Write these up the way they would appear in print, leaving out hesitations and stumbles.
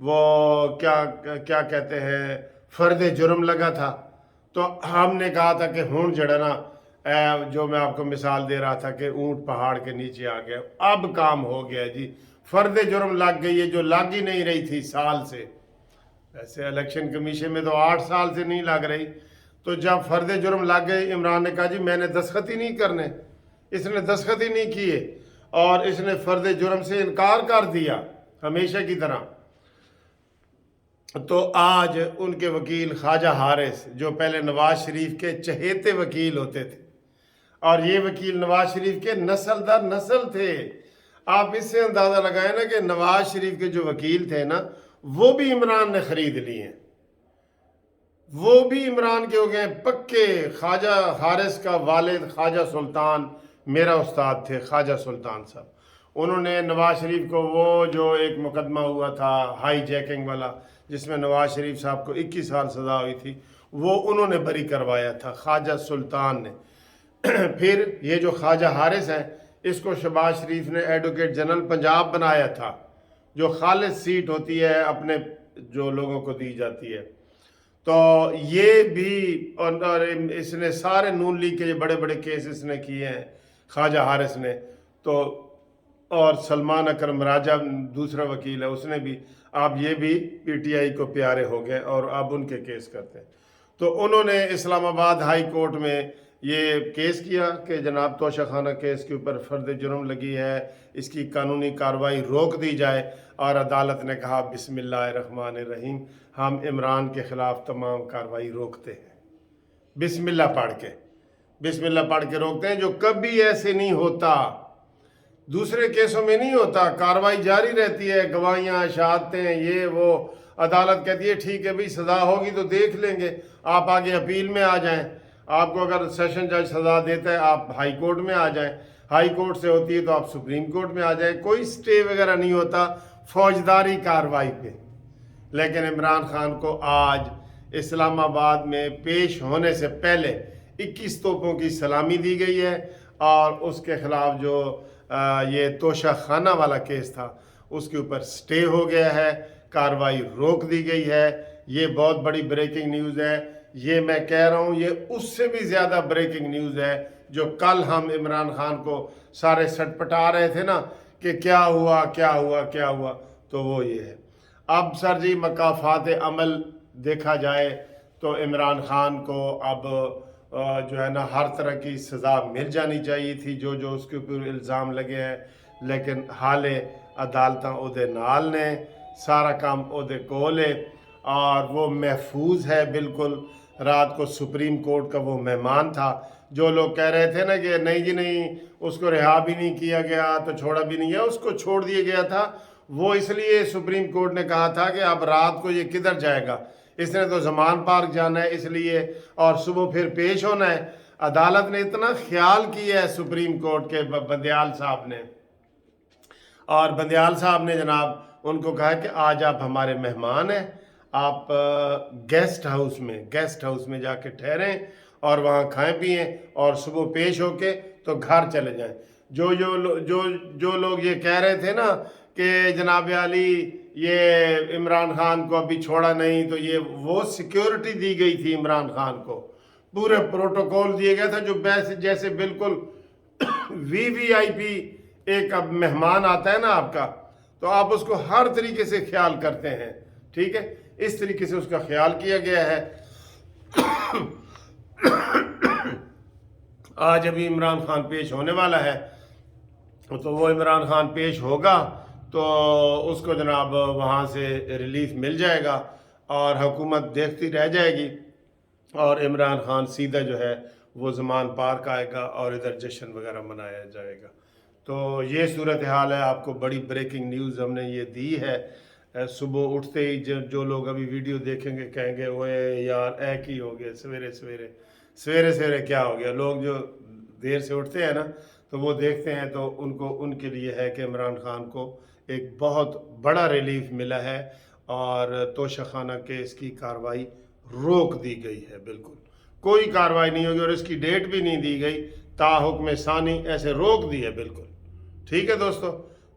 وہ کیا کیا کہتے ہیں فرد جرم لگا تھا، تو ہم نے کہا تھا کہ ہون جڑا نا جو میں آپ کو مثال دے رہا تھا کہ اونٹ پہاڑ کے نیچے آ گیا، اب کام ہو گیا جی، فرد جرم لگ گئی ہے جو لگ ہی نہیں رہی تھی سال سے. ویسے الیکشن کمیشن میں تو 8 سال سے نہیں لگ رہی، تو جب فرد جرم لگ گئی عمران نے کہا جی میں نے دستخط ہی نہیں کرنے، اس نے دستخط ہی نہیں کیے اور اس نے فرد جرم سے انکار کر دیا ہمیشہ کی طرح. تو آج ان کے وکیل خواجہ حارث جو پہلے نواز شریف کے چہیتے وکیل ہوتے تھے، اور یہ وکیل نواز شریف کے نسل در نسل تھے، آپ اس سے اندازہ لگائیں نا کہ نواز شریف کے جو وکیل تھے نا وہ بھی عمران نے خرید لیے ہیں، وہ بھی عمران کے ہو گئے پکے. خواجہ حارث کا والد خواجہ سلطان میرا استاد تھے، خواجہ سلطان صاحب، انہوں نے نواز شریف کو وہ جو ایک مقدمہ ہوا تھا ہائی جیکنگ والا جس میں نواز شریف صاحب کو 21 سال سزا ہوئی تھی، وہ انہوں نے بری کروایا تھا خواجہ سلطان نے. پھر یہ جو خواجہ حارث ہیں اس کو شہباز شریف نے ایڈوکیٹ جنرل پنجاب بنایا تھا، جو خالص سیٹ ہوتی ہے اپنے جو لوگوں کو دی جاتی ہے. تو یہ بھی اور اس نے سارے نون لیگ کے بڑے بڑے کیس اس نے کیے ہیں خواجہ حارث نے. تو اور سلمان اکرم راجہ دوسرا وکیل ہے، اس نے بھی، آپ یہ بھی پی ٹی آئی کو پیارے ہو گئے اور اب ان کے کیس کرتے ہیں. تو انہوں نے اسلام آباد ہائی کورٹ میں یہ کیس کیا کہ جناب توشہ خانہ کیس کے اوپر فرد جرم لگی ہے، اس کی قانونی کارروائی روک دی جائے، اور عدالت نے کہا بسم اللہ الرحمن الرحیم، ہم عمران کے خلاف تمام کارروائی روکتے ہیں. بسم اللہ پڑھ کے روکتے ہیں، جو کبھی ایسے نہیں ہوتا، دوسرے کیسوں میں نہیں ہوتا. کارروائی جاری رہتی ہے، گواہیاں، شہادتیں، یہ وہ. عدالت کہتی ہے ٹھیک ہے بھئی سزا ہوگی تو دیکھ لیں گے، آپ آگے اپیل میں آ جائیں، آپ کو اگر سیشن جج سزا دیتا ہے آپ ہائی کورٹ میں آ جائیں، ہائی کورٹ سے ہوتی ہے تو آپ سپریم کورٹ میں آ جائیں. کوئی سٹے وغیرہ نہیں ہوتا فوجداری کارروائی پہ. لیکن عمران خان کو آج اسلام آباد میں پیش ہونے سے پہلے 21 توپوں کی سلامی دی گئی ہے، اور اس کے خلاف جو یہ توشہ خانہ والا کیس تھا اس کے اوپر سٹے ہو گیا ہے، کارروائی روک دی گئی ہے. یہ بہت بڑی بریکنگ نیوز ہے. یہ میں کہہ رہا ہوں یہ اس سے بھی زیادہ بریکنگ نیوز ہے جو کل ہم عمران خان کو سارے سٹ پٹا رہے تھے نا کہ کیا ہوا، تو وہ یہ ہے. اب سر جی مکافات عمل دیکھا جائے تو عمران خان کو اب جو ہے نا ہر طرح کی سزا مل جانی چاہیے تھی جو اس کے اوپر الزام لگے ہیں، لیکن حالے عدالتاں اودے نال نے، سارا کام اودے کولے، اور وہ محفوظ ہے بالکل. رات کو سپریم کورٹ کا وہ مہمان تھا. جو لوگ کہہ رہے تھے نا کہ نہیں جی نہیں اس کو رہا بھی نہیں کیا گیا تو چھوڑا بھی نہیں گیا، اس کو چھوڑ دیا گیا تھا. وہ اس لیے سپریم کورٹ نے کہا تھا کہ اب رات کو یہ کدھر جائے گا، اس نے تو زمان پارک جانا ہے اس لیے، اور صبح پھر پیش ہونا ہے. عدالت نے اتنا خیال کیا ہے سپریم کورٹ کے بندیال صاحب نے، اور بندیال صاحب نے جناب ان کو کہا کہ آج آپ ہمارے مہمان ہیں، آپ گیسٹ ہاؤس میں جا کے ٹھہریں اور وہاں کھائیں پئیں اور صبح پیش ہو کے تو گھر چلے جائیں. جو لوگ یہ کہہ رہے تھے نا کہ جناب علی یہ عمران خان کو ابھی چھوڑا نہیں، تو یہ وہ سیکیورٹی دی گئی تھی عمران خان کو، پورے پروٹوکول دیے گیا تھا جو جیسے بالکل وی آئی پی ایک اب مہمان آتا ہے نا آپ کا، تو آپ اس کو ہر طریقے سے خیال کرتے ہیں. ٹھیک ہے، اس طریقے سے اس کا خیال کیا گیا ہے. آج ابھی عمران خان پیش ہونے والا ہے، تو وہ عمران خان پیش ہوگا تو اس کو جناب وہاں سے ریلیف مل جائے گا اور حکومت دیکھتی رہ جائے گی، اور عمران خان سیدھا جو ہے وہ زمان پارک آئے گا اور ادھر جشن وغیرہ منایا جائے گا. تو یہ صورتحال ہے. آپ کو بڑی بریکنگ نیوز ہم نے یہ دی ہے. صبح اٹھتے ہی جو لوگ ابھی ویڈیو دیکھیں گے کہیں گے اوے یار ایک ہی ہو گیا، سویرے کیا ہو گیا. لوگ جو دیر سے اٹھتے ہیں نا تو وہ دیکھتے ہیں تو ان کے لیے ہے کہ عمران خان کو ایک بہت بڑا ریلیف ملا ہے، اور توشہ خانہ کیس کی کارروائی روک دی گئی ہے. بالکل کوئی کارروائی نہیں ہوگی، اور اس کی ڈیٹ بھی نہیں دی گئی، تا حکم ثانی ایسے روک دی ہے بالکل. ٹھیک ہے دوستو،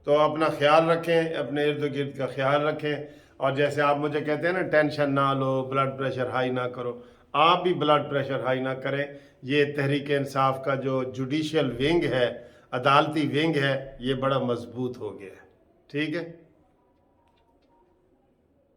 تو اپنا خیال رکھیں، اپنے ارد گرد کا خیال رکھیں. اور جیسے آپ مجھے کہتے ہیں نا ٹینشن نہ لو، بلڈ پریشر ہائی نہ کرو، آپ بھی بلڈ پریشر ہائی نہ کریں۔ یہ تحریک انصاف کا جو جوڈیشل ونگ ہے، عدالتی ونگ ہے، یہ بڑا مضبوط ہو گیا ہے، ٹھیک ہے۔